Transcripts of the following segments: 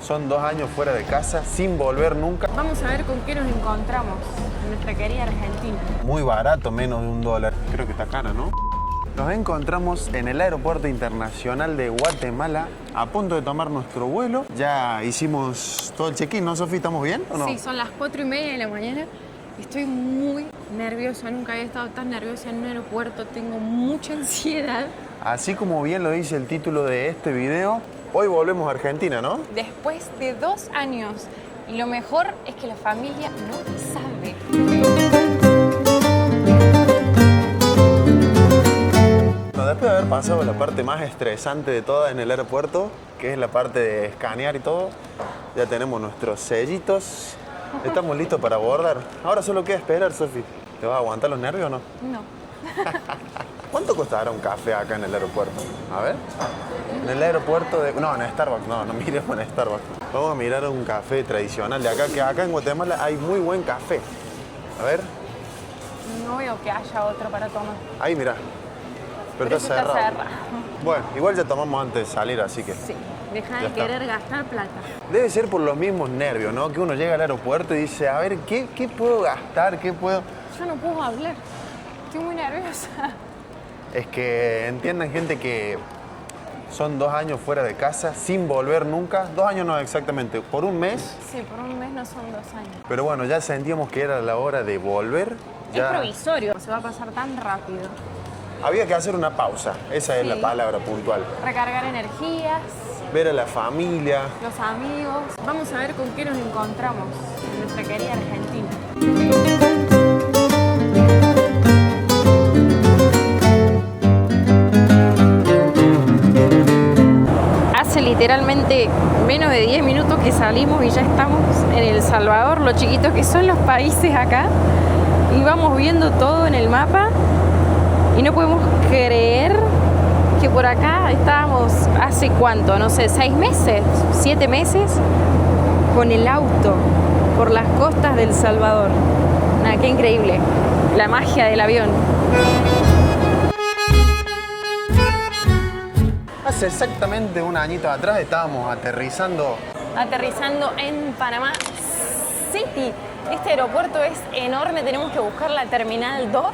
Son 2 años fuera de casa, sin volver nunca. Vamos a ver con qué nos encontramos en nuestra querida Argentina. Muy barato, menos de $1. Creo que está cara, ¿no? Nos encontramos en el Aeropuerto Internacional de Guatemala, a punto de tomar nuestro vuelo. Ya hicimos todo el check-in, ¿no, Sofi? ¿Estamos bien o no? Sí, son las 4:30 de la mañana. Estoy muy nerviosa, nunca había estado tan nerviosa en un aeropuerto, tengo mucha ansiedad. Así como bien lo dice el título de este video, hoy volvemos a Argentina, ¿no? Después de 2 años, y lo mejor es que la familia no sabe. Después de haber pasado la parte más estresante de todas en el aeropuerto, que es la parte de escanear y todo, ya tenemos nuestros sellitos. Estamos listos para abordar. Ahora solo queda esperar, Sofi. ¿Te vas a aguantar los nervios o no? No. ¿Cuánto costará un café acá en el aeropuerto? A ver. En el aeropuerto de... No, en Starbucks. No miremos en Starbucks. Vamos a mirar un café tradicional de acá, que acá en Guatemala hay muy buen café. A ver. No veo que haya otro para tomar. Ahí, mira. Pero está cerrado. Bueno, igual ya tomamos antes de salir, así que... Sí, deja de querer gastar plata. Debe ser por los mismos nervios, ¿no? Que uno llega al aeropuerto y dice, a ver, ¿qué puedo gastar? ¿Qué puedo...? Yo no puedo hablar. Estoy muy nerviosa. Es que entiendan, gente, que son 2 años fuera de casa, sin volver nunca. 2 años no exactamente, por un mes. Sí, por un mes no son 2 años. Pero bueno, ya sentíamos que era la hora de volver. Ya... Es provisorio, se va a pasar tan rápido. Había que hacer una pausa, esa es la palabra puntual. Recargar energías. Ver a la familia. Los amigos. Vamos a ver con qué nos encontramos en nuestra querida Argentina. Hace literalmente menos de 10 minutos que salimos y ya estamos en El Salvador, lo chiquitos que son los países acá. Y vamos viendo todo en el mapa. Y no podemos creer que por acá estábamos hace cuánto, no sé, 6 meses, 7 meses, con el auto por las costas de El Salvador. Nada, qué increíble, la magia del avión. Hace exactamente un añito atrás estábamos aterrizando En Panamá City. Este aeropuerto es enorme, tenemos que buscar la Terminal 2.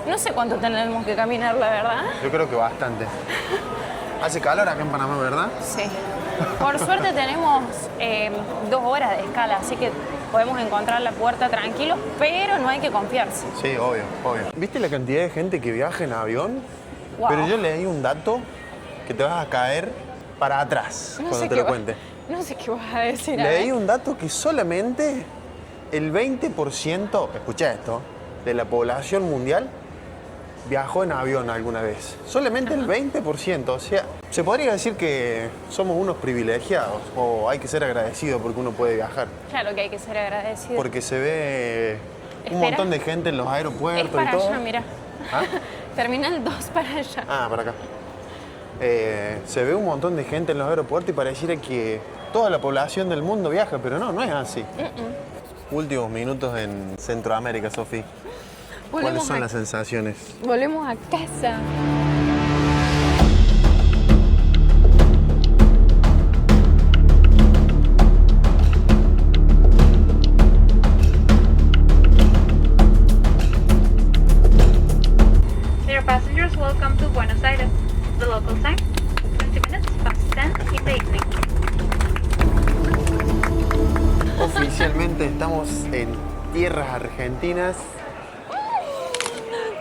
No sé cuánto tenemos que caminar, la verdad. Yo creo que bastante. Hace calor acá en Panamá, ¿verdad? Sí. Por suerte tenemos 2 horas de escala, así que podemos encontrar la puerta tranquilos, pero no hay que confiarse. Sí, obvio. ¿Viste la cantidad de gente que viaja en avión? Wow. Pero yo leí un dato que te vas a caer para atrás cuando te lo cuente. No sé qué vas a decir. Leí un dato que solamente el 20%, escucha esto, de la población mundial viajó en avión alguna vez. Solamente el 20%. O sea, se podría decir que somos unos privilegiados o hay que ser agradecidos porque uno puede viajar. Claro que hay que ser agradecido. Porque se ve un montón de gente en los aeropuertos es para y todo. allá, mira. ¿Ah? Terminal 2 para allá. Ah, para acá. Se ve un montón de gente en los aeropuertos y pareciera que toda la población del mundo viaja, pero no es así. Últimos minutos en Centroamérica, Sofi. ¿Cuáles son las sensaciones? Volvemos a casa. Dear passengers, welcome to Buenos Aires. The local time, 20 minutes past 10 in the evening. Oficialmente estamos en tierras argentinas.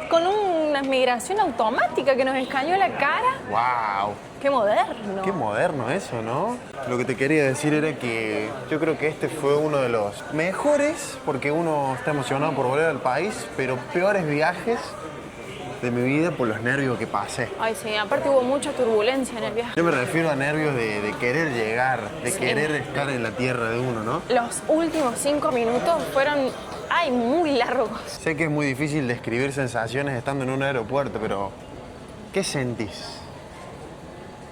Con una migración automática que nos escaneó la cara. ¡Wow! ¡Qué moderno! Qué moderno eso, ¿no? Lo que te quería decir era que yo creo que este fue uno de los mejores, porque uno está emocionado por volver al país, pero peores viajes de mi vida por los nervios que pasé. Ay, sí, aparte hubo mucha turbulencia en el viaje. Yo me refiero a nervios de querer llegar, de querer estar en la tierra de uno, ¿no? Los últimos 5 minutos fueron, muy largos. Sé que es muy difícil describir sensaciones estando en un aeropuerto, pero ¿qué sentís?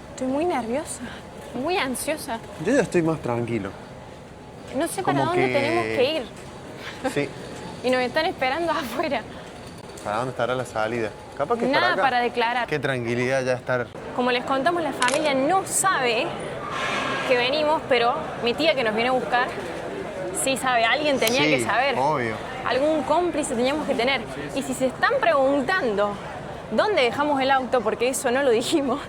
Estoy muy nerviosa, muy ansiosa. Yo ya estoy más tranquilo. No sé para dónde tenemos que ir. Sí. Y nos están esperando afuera. ¿Para dónde estará la salida? Capaz que Nada para acá. para declarar. Qué tranquilidad ya estar. Como les contamos, la familia no sabe que venimos, pero mi tía que nos viene a buscar, sí sabe, alguien tenía Sí, que saber. obvio. Algún cómplice teníamos que tener. Y si se están preguntando dónde dejamos el auto, porque eso no lo dijimos,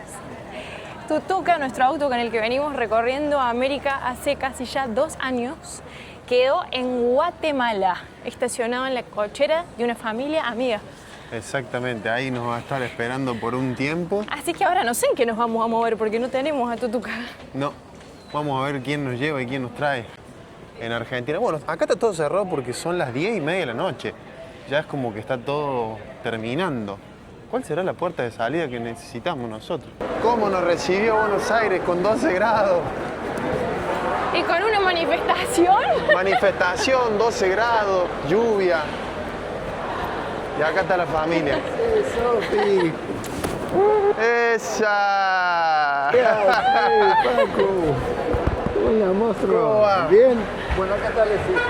Tutuca, nuestro auto con el que venimos recorriendo América hace casi ya 2 años, quedó en Guatemala, estacionado en la cochera de una familia amiga. Exactamente, ahí nos va a estar esperando por un tiempo. Así que ahora no sé en qué nos vamos a mover porque no tenemos a Tutuca. No, vamos a ver quién nos lleva y quién nos trae en Argentina. Bueno, acá está todo cerrado porque son las 10:30 de la noche. Ya es como que está todo terminando. ¿Cuál será la puerta de salida que necesitamos nosotros? ¿Cómo nos recibió Buenos Aires con 12 grados? Y con una manifestación. Manifestación, 12 grados, lluvia. Y acá está la familia. Sofi, ¡Esa! Paco. Hola, monstruo. ¿Cómo va? ¿Bien? Bueno, acá está la cita.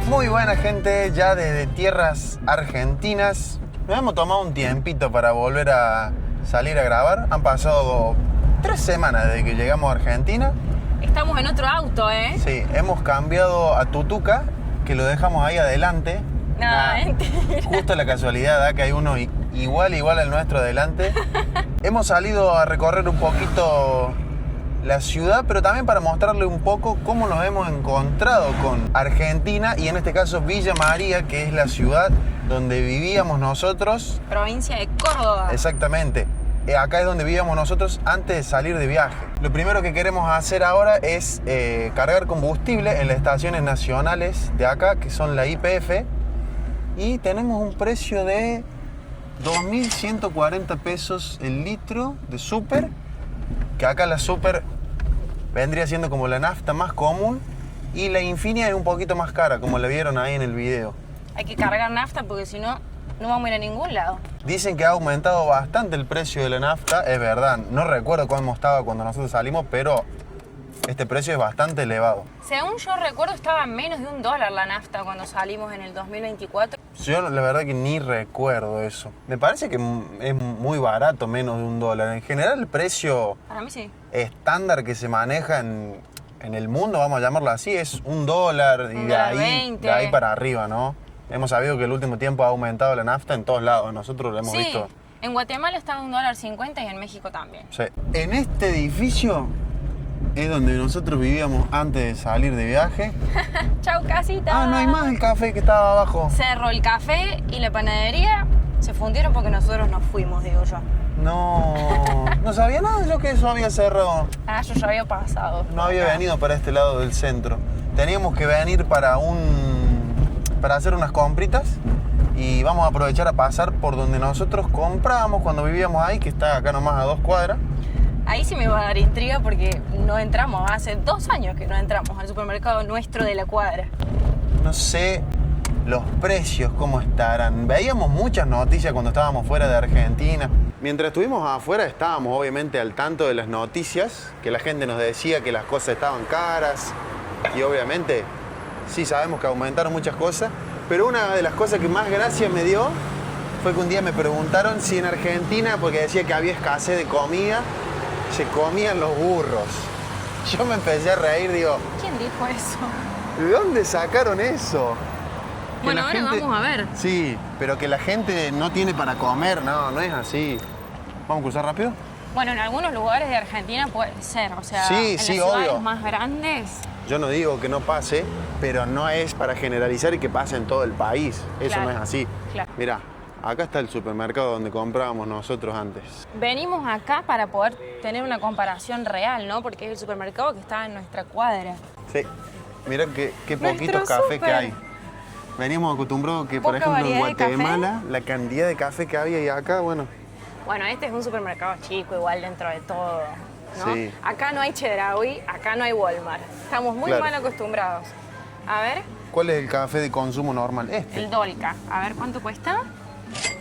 Muy buena gente, ya desde tierras argentinas. Nos hemos tomado un tiempito para volver a salir a grabar. Han pasado 3 semanas desde que llegamos a Argentina. Estamos en otro auto, ¿eh? Sí, hemos cambiado a Tutuca, que lo dejamos ahí adelante. No, mentira. Justo la casualidad da que hay uno igual al nuestro adelante. Hemos salido a recorrer un poquito la ciudad, pero también para mostrarle un poco cómo nos hemos encontrado con Argentina y en este caso Villa María, que es la ciudad donde vivíamos nosotros. Provincia de Córdoba. Exactamente. Acá es donde vivíamos nosotros antes de salir de viaje. Lo primero que queremos hacer ahora es cargar combustible en las estaciones nacionales de acá, que son la YPF, y tenemos un precio de 2.140 pesos el litro de súper, que acá la súper vendría siendo como la nafta más común, y la Infinia es un poquito más cara, como la vieron ahí en el video. Hay que cargar nafta porque si no, no vamos a ir a ningún lado. Dicen que ha aumentado bastante el precio de la nafta, es verdad. No recuerdo cómo estaba cuando nosotros salimos, pero este precio es bastante elevado. Según yo recuerdo, estaba en menos de $1 la nafta cuando salimos en el 2024. Yo la verdad que ni recuerdo eso. Me parece que es muy barato, menos de $1. En general el precio Para mí sí. estándar que se maneja en el mundo, vamos a llamarlo así, es $1 y $1.20. de ahí para arriba, ¿no? Hemos sabido que el último tiempo ha aumentado la nafta en todos lados, nosotros lo hemos Sí, visto. en Guatemala estaba $1.50 y en México también. Sí. En este edificio es donde nosotros vivíamos antes de salir de viaje. Chau, casita. Ah, no hay más el café que estaba abajo. Cerró el café y la panadería se fundieron porque nosotros nos fuimos, digo yo. No sabía nada de lo que eso había cerrado. Ah, yo ya había pasado. No había venido para este lado del centro. Teníamos que venir para hacer unas compritas y vamos a aprovechar a pasar por donde nosotros comprábamos cuando vivíamos ahí, que está acá nomás a 2 cuadras. Ahí sí me va a dar intriga porque no entramos, hace 2 años que no entramos al supermercado nuestro de la cuadra. No sé los precios cómo estarán. Veíamos muchas noticias cuando estábamos fuera de Argentina. Mientras estuvimos afuera estábamos obviamente al tanto de las noticias, que la gente nos decía que las cosas estaban caras y obviamente sí sabemos que aumentaron muchas cosas, pero una de las cosas que más gracia me dio fue que un día me preguntaron si en Argentina, porque decía que había escasez de comida, se comían los burros. Yo me empecé a reír, digo, ¿Quién dijo eso? ¿de dónde sacaron eso? Que Bueno, la ahora vamos a ver. Sí, pero que la gente no tiene para comer, no es así. ¿Vamos a cruzar rápido? Bueno, en algunos lugares de Argentina puede ser, o sea, Sí, en las sí, ciudades obvio. más grandes. Yo no digo que no pase, pero no es para generalizar y que pase en todo el país. Eso Claro, no es así. claro. Mirá, acá está el supermercado donde comprábamos nosotros antes. Venimos acá para poder tener una comparación real, ¿no? Porque es el supermercado que está en nuestra cuadra. Sí, mirá qué Nuestro poquitos cafés que súper. hay. Veníamos acostumbrados que, por Poca ejemplo, en variedad de café. Guatemala, la cantidad de café que había y acá, bueno, Bueno, este es un supermercado chico, igual dentro de todo, ¿no? Sí. Acá no hay Chedraui, acá no hay Walmart. Estamos muy Claro. mal acostumbrados. A ver, ¿cuál es el café de consumo normal? Este. el Dolca. A ver, ¿cuánto cuesta?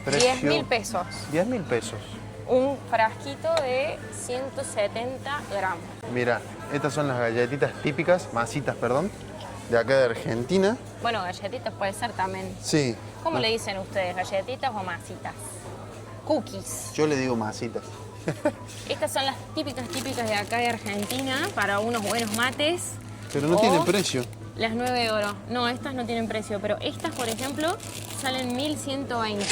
Precio- 10.000 pesos. 10.000 pesos. un frasquito de 170 gramos. Mira, estas son las galletitas típicas, masitas, perdón, de acá de Argentina. Bueno, galletitas puede ser también. Sí. ¿Cómo le dicen ustedes? ¿Galletitas o masitas? Cookies. Yo le digo masitas. Estas son las típicas de acá de Argentina para unos buenos mates. Pero no O tienen precio. Las 9 de oro. No, estas no tienen precio, pero estas, por ejemplo, salen 1120.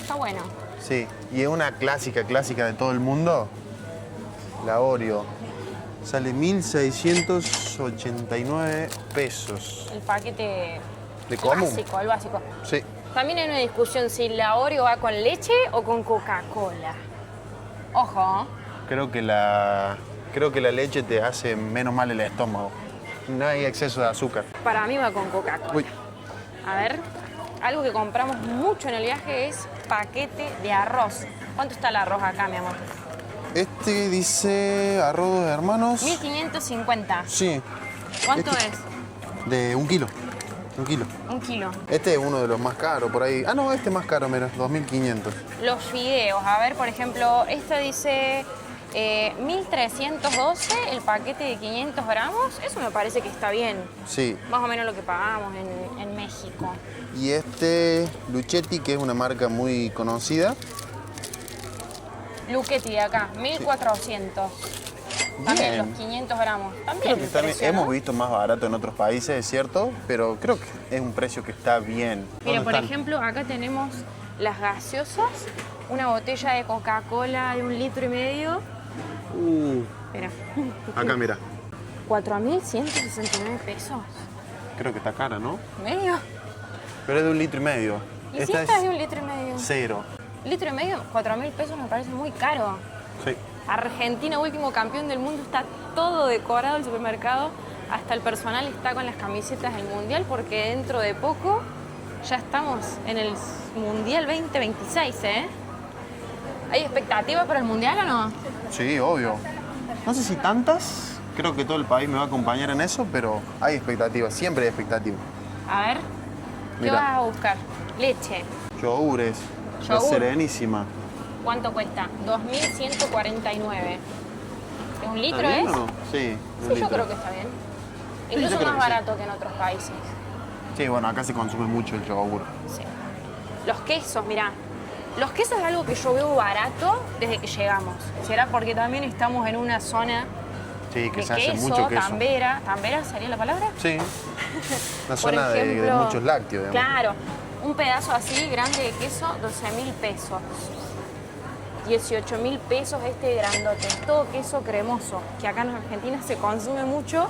Está bueno. Sí, y es una clásica de todo el mundo. La Oreo. Sale 1.689 pesos. El paquete ¿De común? básico, el básico. Sí. También hay una discusión si la Oreo va con leche o con Coca-Cola. Ojo. Creo que la leche te hace menos mal el estómago. No hay exceso de azúcar. Para mí va con Coca-Cola. Uy, A ver, algo que compramos mucho en el viaje es paquete de arroz. ¿Cuánto está el arroz acá, mi amor? este dice arroz de hermanos. 1550. Sí, ¿Cuánto Este- es? de 1 kilo. 1 kilo. 1 kilo. Este es uno de los más caros por ahí. Ah, no, este es más caro, mira, 2.500. Los fideos, a ver, por ejemplo, esta dice 1312, el paquete de 500 gramos. Eso me parece que está bien. Sí. Más o menos lo que pagamos en México. Y este Luchetti, que es una marca muy conocida. Luchetti de acá, 1400. También Bien. los 500 gramos. También Creo que está bien. precio, ¿no? Hemos visto más barato en otros países, es cierto, pero creo que es un precio que está bien. Mira, ¿Dónde por están? ejemplo, acá tenemos las gaseosas, una botella de Coca-Cola de 1,5 litros. Espera. Acá, mira. 4.169 pesos. Creo que está cara, ¿no? ¿Medio? Pero es de 1,5 litros. ¿Y si esta es de 1,5 litros? Cero. 1,5 litros, 4.000 pesos me parece muy caro. Sí. Argentina, último campeón del mundo, está todo decorado el supermercado. Hasta el personal está con las camisetas del Mundial porque dentro de poco ya estamos en el Mundial 2026, ¿eh? ¿Hay expectativa para el Mundial o no? Sí, obvio. No sé si tantas, creo que todo el país me va a acompañar en eso, pero hay expectativas, siempre hay expectativas. A ver, ¿qué Mira. vas a buscar? Leche. Yogures, la Yogur. Serenísima. ¿Cuánto cuesta? 2.149. ¿De 1 litro ¿Está bien es? o no? Sí, de un Sí, yo litro. creo que está bien. yo Incluso creo más que sí. barato que en otros países. Sí, bueno, acá se consume mucho el yogur. Sí. Los quesos, mirá. Los quesos es algo que yo veo barato desde que llegamos. ¿Será porque también estamos en una zona Sí, que de se hace queso, mucho queso. tambera? ¿Tambera sería la palabra? Sí. Una Por zona de ejemplo, muchos lácteos, digamos. Claro. Un pedazo así grande de queso, 12.000 pesos. 18.000 pesos este grandote. Todo queso cremoso, que acá en Argentina se consume mucho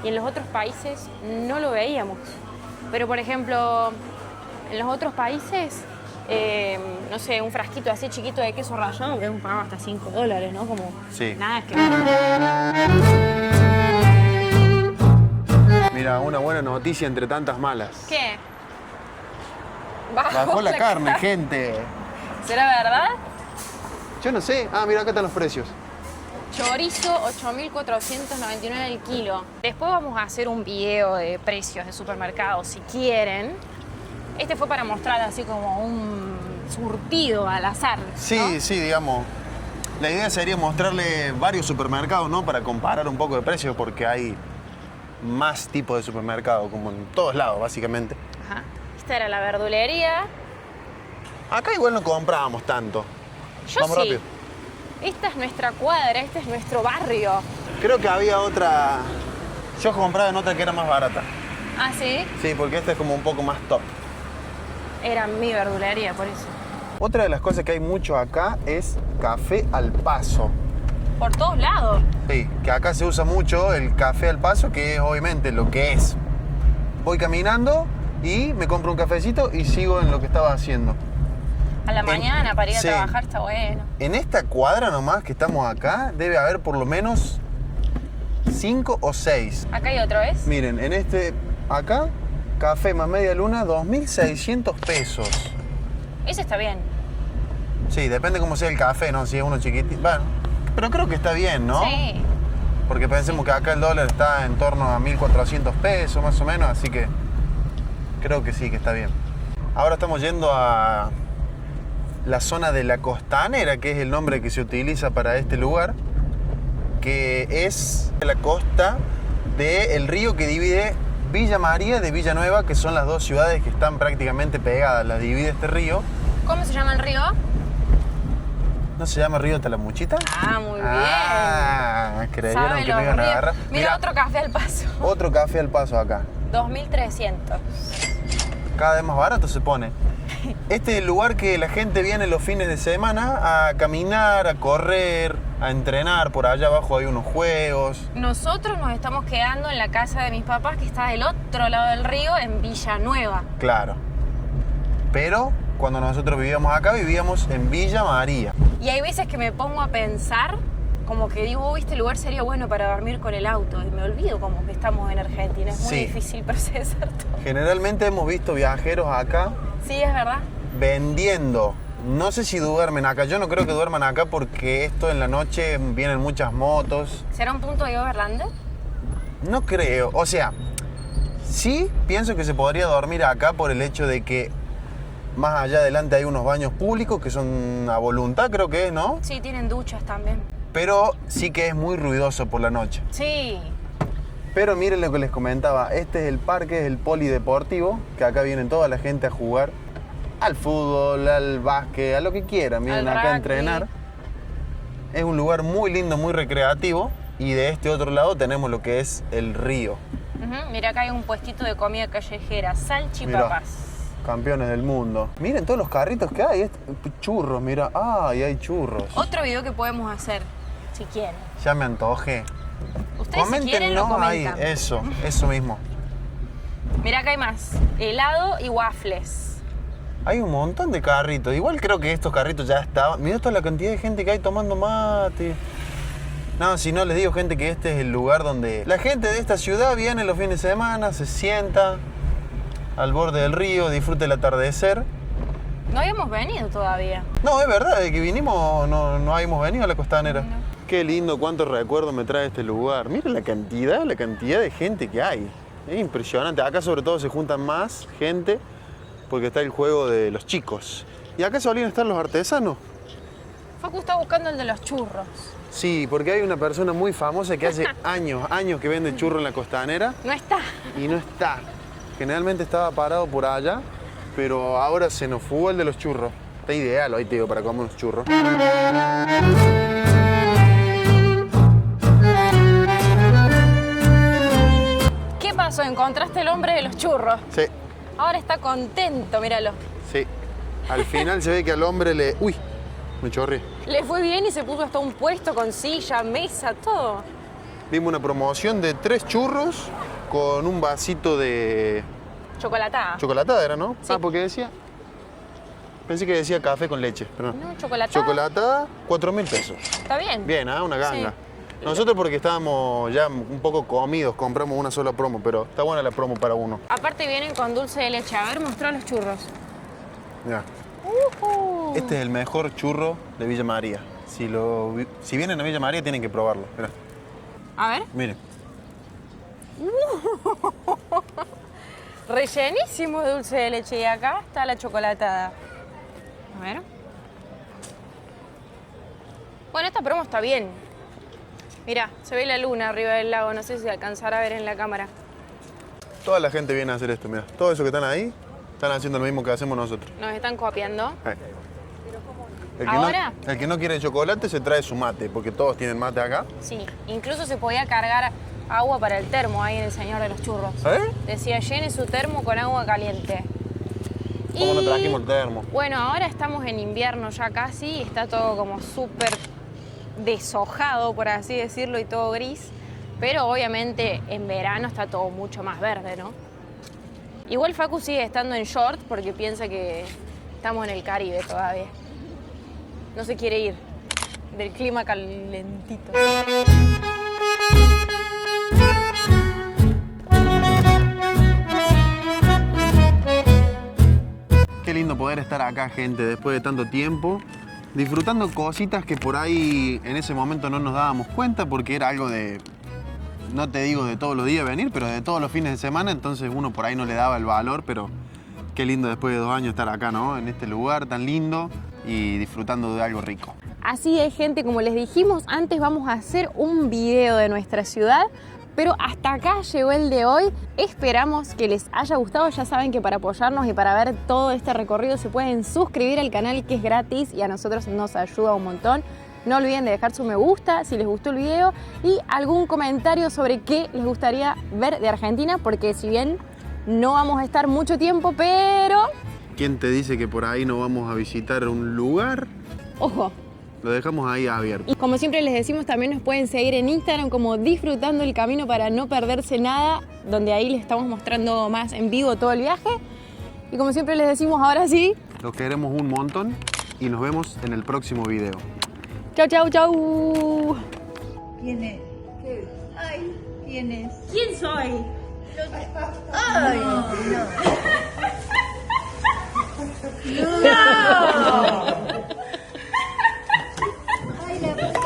y en los otros países no lo veíamos. Pero, por ejemplo, en los otros países, no sé, un frasquito así chiquito de queso rallado, que pagado hasta $5, ¿no? Como Sí. nada que... Mira, una buena noticia entre tantas malas. ¿Qué? Bajó la carne, gente. ¿Será verdad? Yo no sé. Ah, mira, acá están los precios. Chorizo, 8.499 el kilo. Después vamos a hacer un video de precios de supermercado, si quieren. Este fue para mostrar así como un surtido al azar, ¿no? Sí, sí, digamos. La idea sería mostrarle varios supermercados, ¿no? Para comparar un poco de precios, porque hay más tipos de supermercados, como en todos lados, básicamente. Ajá. Esta era la verdulería. Acá igual no comprábamos tanto. Yo Vamos sí. rápido. Esta es nuestra cuadra, este es nuestro barrio. Creo que había otra... Yo compraba en otra que era más barata. Ah, ¿sí? Sí, porque esta es como un poco más top. Era mi verdulería, por eso. Otra de las cosas que hay mucho acá es café al paso. Por todos lados. Sí, que acá se usa mucho el café al paso, que es obviamente lo que es. Voy caminando y me compro un cafecito y sigo en lo que estaba haciendo. A la mañana para ir sí. a trabajar está bueno. En esta cuadra nomás que estamos acá, debe haber por lo menos 5 o 6. Acá hay otro, ¿ves? Miren, en este, acá, café más media luna, 2.600 pesos. Ese está bien. Sí, depende cómo sea el café, ¿no? Si es uno chiquitito. Bueno, pero creo que está bien, ¿no? Sí. Porque pensemos que acá el dólar está en torno a 1.400 pesos, más o menos, así que creo que sí, que está bien. Ahora estamos yendo a la zona de la Costanera, que es el nombre que se utiliza para este lugar, que es la costa del río que divide Villa María de Villanueva, que son las dos ciudades que están prácticamente pegadas. Las divide este río. ¿Cómo se llama el río? ¿No se llama Río Talamuchita? Ah, muy bien. Ah, creyeron Sabe que los me iban a ríos. agarrar. Mira, otro café al paso. Otro café al paso acá. 2.300. Cada vez más barato se pone. Este es el lugar que la gente viene los fines de semana a caminar, a correr, a entrenar. Por allá abajo hay unos juegos. Nosotros nos estamos quedando en la casa de mis papás, que está del otro lado del río, en Villanueva. Claro. Pero cuando nosotros vivíamos acá, vivíamos en Villa María. Y hay veces que me pongo a pensar, como que digo, uy, este lugar sería bueno para dormir con el auto. Y me olvido como que estamos en Argentina. Es muy Sí. difícil procesar todo. Generalmente hemos visto viajeros acá Sí, es verdad. vendiendo. No sé si duermen acá. Yo no creo que duerman acá porque esto en la noche vienen muchas motos. ¿Será un punto de overlander? No creo. O sea, sí pienso que se podría dormir acá por el hecho de que más allá adelante hay unos baños públicos que son a voluntad, creo que es, ¿no? Sí, tienen duchas también. Pero sí que es muy ruidoso por la noche. Sí. Pero miren lo que les comentaba, este es el parque, es el polideportivo, que acá vienen toda la gente a jugar al fútbol, al básquet, a lo que quieran, vienen Al acá a rugby. entrenar. Es un lugar muy lindo, muy recreativo, y de este otro lado tenemos lo que es el río. Ujú, mira, acá hay un puestito de comida callejera, salchipapas. Campeones del mundo. Miren todos los carritos que hay, churros, mira, y hay churros. Otro video que podemos hacer, si quieren. Ya me antojé. Ustedes si quieren lo comentan. Eso mismo. Mira, acá hay más. Helado y waffles. Hay un montón de carritos. Igual creo que estos carritos ya estaban. Mirá toda la cantidad de gente que hay tomando mate. No, si no les digo, gente, que este es el lugar donde la gente de esta ciudad viene los fines de semana, se sienta al borde del río, disfruta el atardecer. No habíamos venido todavía. No, es verdad, de que vinimos no habíamos venido a la Costanera. Qué lindo, cuántos recuerdos me trae este lugar. Miren la cantidad de gente que hay. Es impresionante. Acá sobre todo se juntan más gente porque está el juego de los chicos. ¿Y acá solían estar los artesanos? Facu está buscando el de los churros. Sí, porque hay una persona muy famosa que hace años que vende churros en la Costanera No está. y no está. Generalmente estaba parado por allá, pero ahora se nos fugó el de los churros. Está ideal hoy, te digo, para comer unos churros. ¿Qué pasó? ¿Encontraste el hombre de los churros? Sí, Ahora está contento, míralo. sí. Al final se ve que al hombre le... Uy, me chorré. Le fue bien y se puso hasta un puesto con silla, mesa, todo. Vimos una promoción de 3 churros con un vasito de Chocolatada. chocolatada, ¿era, no? Sí. Ah, porque decía... Pensé que decía café con leche, pero no. No, chocolatada. Chocolatada, 4.000 pesos. Está bien. Bien, ¿ah? Una ganga. Sí. Nosotros porque estábamos ya un poco comidos, compramos una sola promo, pero está buena la promo para uno. Aparte vienen con dulce de leche. A ver, mostrá los churros. Mirá. Este es el mejor churro de Villa María. Si vienen a Villa María tienen que probarlo. Mirá. A ver. Miren. Rellenísimo de dulce de leche. Y acá está la chocolatada. A ver. Bueno, esta promo está bien. Mirá, se ve la luna arriba del lago. No sé si alcanzará a ver en la cámara. Toda la gente viene a hacer esto, mira. Todo eso que están ahí, están haciendo lo mismo que hacemos nosotros. Nos están copiando. El ¿Ahora? el que no quiere chocolate se trae su mate, porque todos tienen mate acá. Sí, incluso se podía cargar agua para el termo ahí en el señor de los churros. ¿Eh? Decía, llene su termo con agua caliente. ¿Cómo no trajimos el termo? Bueno, ahora estamos en invierno ya casi y está todo como súper deshojado, por así decirlo, y todo gris. Pero obviamente en verano está todo mucho más verde, ¿no? Igual Facu sigue estando en short porque piensa que estamos en el Caribe todavía. No se quiere ir del clima calentito. Qué lindo poder estar acá, gente, después de tanto tiempo, disfrutando cositas que por ahí en ese momento no nos dábamos cuenta porque era algo de, no te digo de todos los días venir, pero de todos los fines de semana, entonces uno por ahí no le daba el valor, pero qué lindo después de 2 años estar acá, ¿no? En este lugar tan lindo y disfrutando de algo rico. Así es, gente, como les dijimos antes, vamos a hacer un video de nuestra ciudad, pero hasta acá llegó el de hoy. Esperamos que les haya gustado. Ya saben que para apoyarnos y para ver todo este recorrido se pueden suscribir al canal, que es gratis y a nosotros nos ayuda un montón. No olviden de dejar su me gusta si les gustó el video y algún comentario sobre qué les gustaría ver de Argentina, porque si bien no vamos a estar mucho tiempo, pero... ¿Quién te dice que por ahí no vamos a visitar un lugar? Ojo. Lo dejamos ahí abierto. Y como siempre les decimos, también nos pueden seguir en Instagram como Disfrutando el Camino para no perderse nada, donde ahí les estamos mostrando más en vivo todo el viaje. Y como siempre les decimos, ahora sí... Los queremos un montón y nos vemos en el próximo video. ¡Chau, chau, chau! ¿Quién es? ¿Qué? Ay, ¿quién es? ¿Quién soy? Ay, no. Ay, la puta,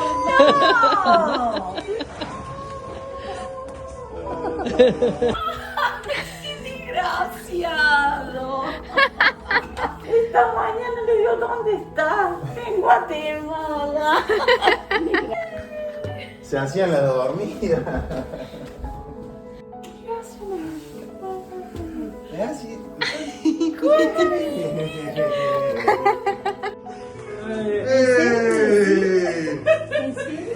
¡qué desgraciado! Esta mañana le digo, ¿dónde estás? En Guatemala. Se hacían la dormida. ¿Es así? ¿En serio?